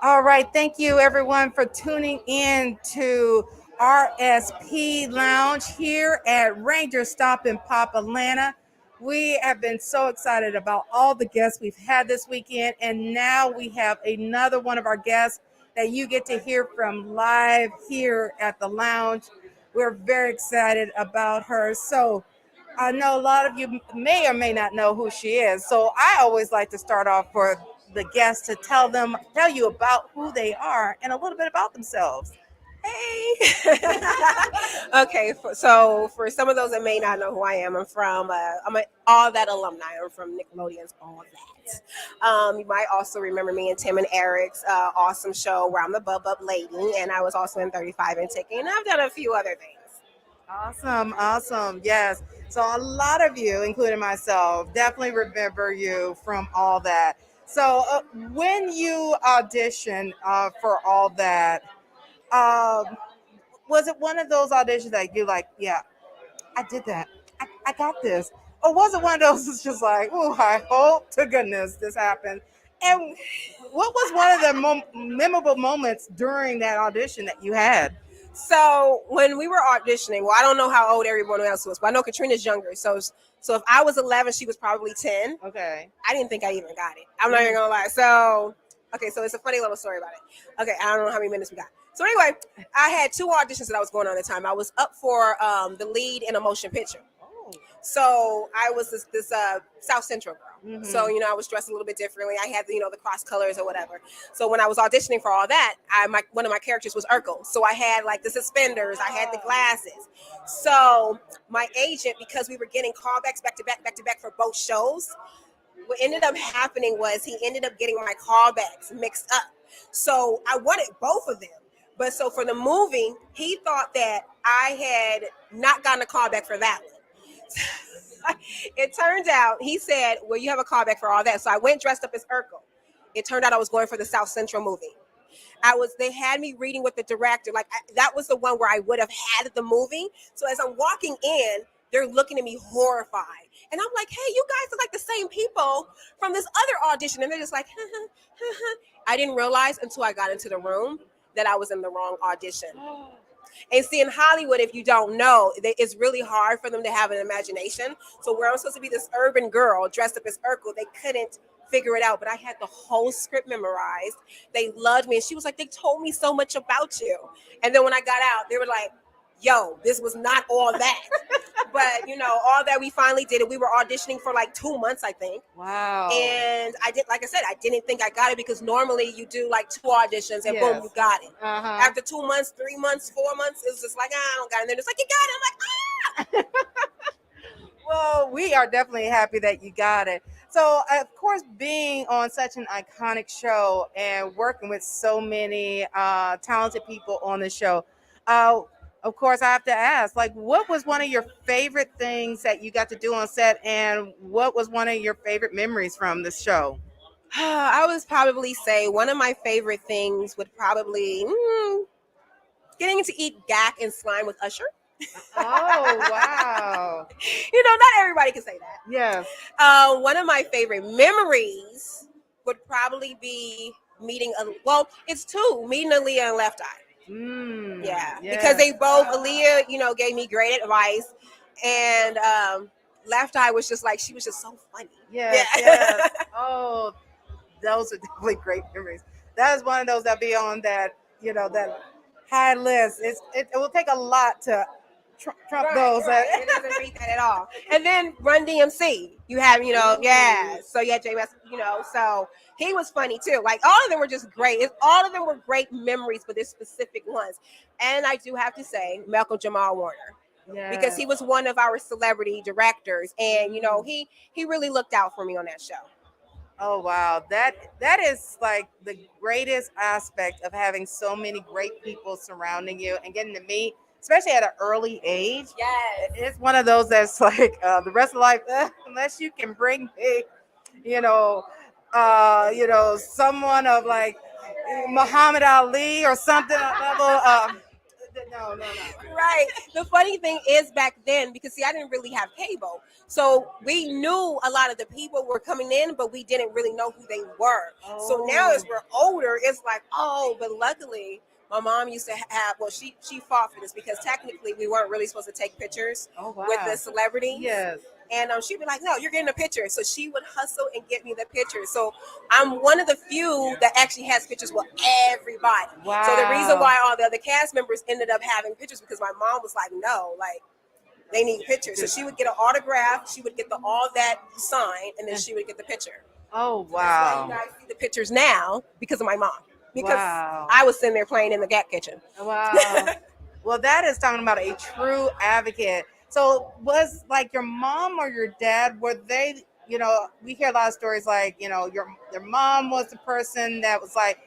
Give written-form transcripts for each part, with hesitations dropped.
All right. Thank you, everyone, for tuning in to RSP Lounge here at Ranger Stop in Pop Atlanta. We have been so excited about all the guests we've had this weekend, and now we have another one of our guests that you get to hear from live here at the lounge. We're very excited about her. So, I know a lot of you may or may not know who she is. So I always like to start off for the guests to tell you about who they are and a little bit about themselves. Hey. Okay, so for some of those that may not know who I am, I'm an All That alumni. I'm from Nickelodeon's All That. You might also remember me in Tim and Eric's awesome show where I'm the Bub Bub Lady, and I was also in 35 and Ticking, and I've done a few other things. Awesome, awesome. Yes. So a lot of you, including myself, definitely remember you from all that. So when you audition for all that, um, was it one of those auditions that you like, yeah, I did that. I got this. Or was it one of those that's just like, oh, I hope to goodness this happened? And what was one of the memorable moments during that audition that you had? So when we were auditioning, well, I don't know how old everyone else was, but I know Katrina's younger. So if I was 11, she was probably 10. Okay. I didn't think I even got it. I'm not even gonna lie. So okay, so it's a funny little story about it. Okay, I don't know how many minutes we got. So anyway, I had two auditions that I was going on at the time. I was up for the lead in a motion picture. Oh. So I was this South Central girl. So Mhm. I was dressed a little bit differently. I had the cross colors or whatever. So when I was auditioning for all that, one of my characters was Urkel. So I had like the suspenders, I had the glasses. So my agent, because we were getting callbacks back to back for both shows, what ended up happening was he ended up getting my callbacks mixed up. So I wanted both of them. But so for the movie, he thought that I had not gotten a callback for that one. It turned out he said, "Well, you have a callback for all that." So I went dressed up as Urkel. It turned out I was going for the South Central movie. They had me reading with the director. That was the one where I would have had the movie. So as I'm walking in, they're looking at me horrified. And I'm like, hey, you guys are like the same people from this other audition. And they're just like, I didn't realize until I got into the room that I was in the wrong audition. And see, in Hollywood, if you don't know, it's really hard for them to have an imagination. So where I'm supposed to be this urban girl dressed up as Urkel, they couldn't figure it out. But I had the whole script memorized. They loved me. And she was like, they told me so much about you. And then when I got out, they were like, yo, this was not all that. But all that, we finally did it. We were auditioning for like 2 months, I think. Wow. And I did, like I said, I didn't think I got it because normally you do like two auditions and boom, you got it. Uh-huh. After 2 months, 3 months, 4 months, it was just like, I don't got it. And they're just like, you got it. I'm like, Well, we are definitely happy that you got it. So, of course, being on such an iconic show and working with so many talented people on the show, uh, of course, I have to ask, like, what was one of your favorite things that you got to do on set, and what was one of your favorite memories from the show? I would probably say one of my favorite things would probably getting to eat gack and slime with Usher. Oh, wow. Not everybody can say that. Yes. One of my favorite memories would probably be well, it's two, meeting Aaliyah and Left Eye. Yeah, because they both, Aaliyah, gave me great advice, and Left Eye was just like, she was just so funny. Yes, Yeah. yes. Oh, those are definitely great memories. That is one of those that be on that, that high list. It will take a lot to trump Right, those. right. It doesn't beat that at all. And then Run DMC, you have, yeah. So you had JMS, so he was funny too. Like all of them were just great. All of them were great memories for this specific ones. And I do have to say, Malcolm Jamal Warner. Yeah. Because he was one of our celebrity directors, and he really looked out for me on that show. Oh wow, that is like the greatest aspect of having so many great people surrounding you and getting to meet, especially at an early age. Yes. It's one of those that's like the rest of life, unless you can bring me, you know, someone of like Muhammad Ali or something level. No, no, no. Right. The funny thing is back then, because see, I didn't really have cable. So we knew a lot of the people were coming in, but we didn't really know who they were. So now as we're older, it's like, oh, but luckily my mom used to have, well, she fought for this because technically we weren't really supposed to take pictures Oh, wow. with the celebrities. Yes. And she'd be like, no, you're getting a picture. So she would hustle and get me the picture. So I'm one of the few that actually has pictures with everybody. Wow. So the reason why all the other cast members ended up having pictures because my mom was like, no, like they need pictures. So she would get an autograph, she would get all that signed, and then she would get the picture. Oh, That's why you wow. guys see the pictures now because of my mom. Because Wow. I was sitting there playing in the Gap kitchen. Wow. Well, that is talking about a true advocate. So was like your mom or your dad, were they, we hear a lot of stories like, your mom was the person that was like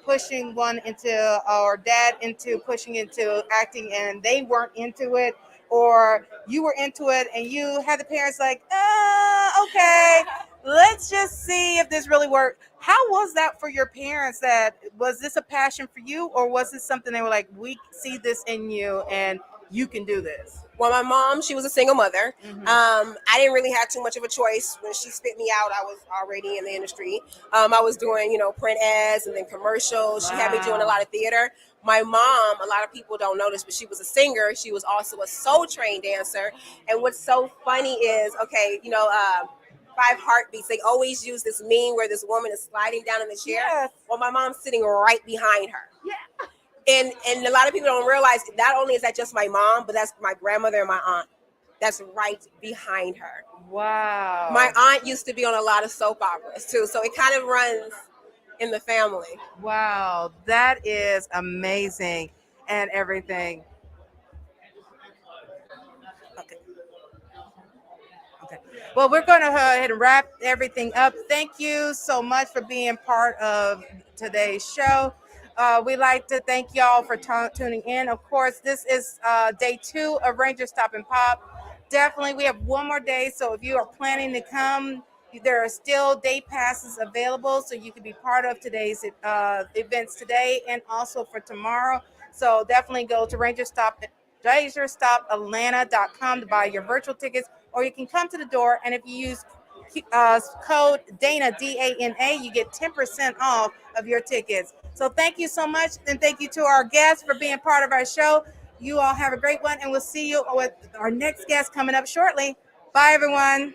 pushing one into, or dad into pushing into acting and they weren't into it, or you were into it and you had the parents like, okay, let's just see if this really worked. How was that for your parents? That was this a passion for you, or was this something they were like, we see this in you and you can do this? Well, my mom, she was a single mother. Mhm. I didn't really have too much of a choice. When she spit me out, I was already in the industry. I was doing, print ads and then commercials. She had me doing a lot of theater. My mom, a lot of people don't know this, but she was a singer. She was also a soul train dancer. And what's so funny is, okay, Five Heartbeats, they always use this meme where this woman is sliding down in the chair. Yes. Well, my mom's sitting right behind her. Yeah. And a lot of people don't realize not only is that just my mom, but that's my grandmother and my aunt. That's right behind her. Wow. My aunt used to be on a lot of soap operas too, so it kind of runs in the family. Wow, that is amazing and everything. Okay. Okay. Well, we're going to go ahead and wrap everything up. Thank you so much for being part of today's show. We'd like to thank y'all for tuning in. Of course, this is day 2 of Ranger Stop and Pop. Definitely, we have one more day. So if you are planning to come, there are still day passes available. So you can be part of today's events today and also for tomorrow. So definitely go to rangerstopatlanta.com to buy your virtual tickets, or you can come to the door. And if you use code Dana, DANA, you get 10% off of your tickets. So thank you so much. And thank you to our guests for being part of our show. You all have a great one, and we'll see you with our next guest coming up shortly. Bye, everyone.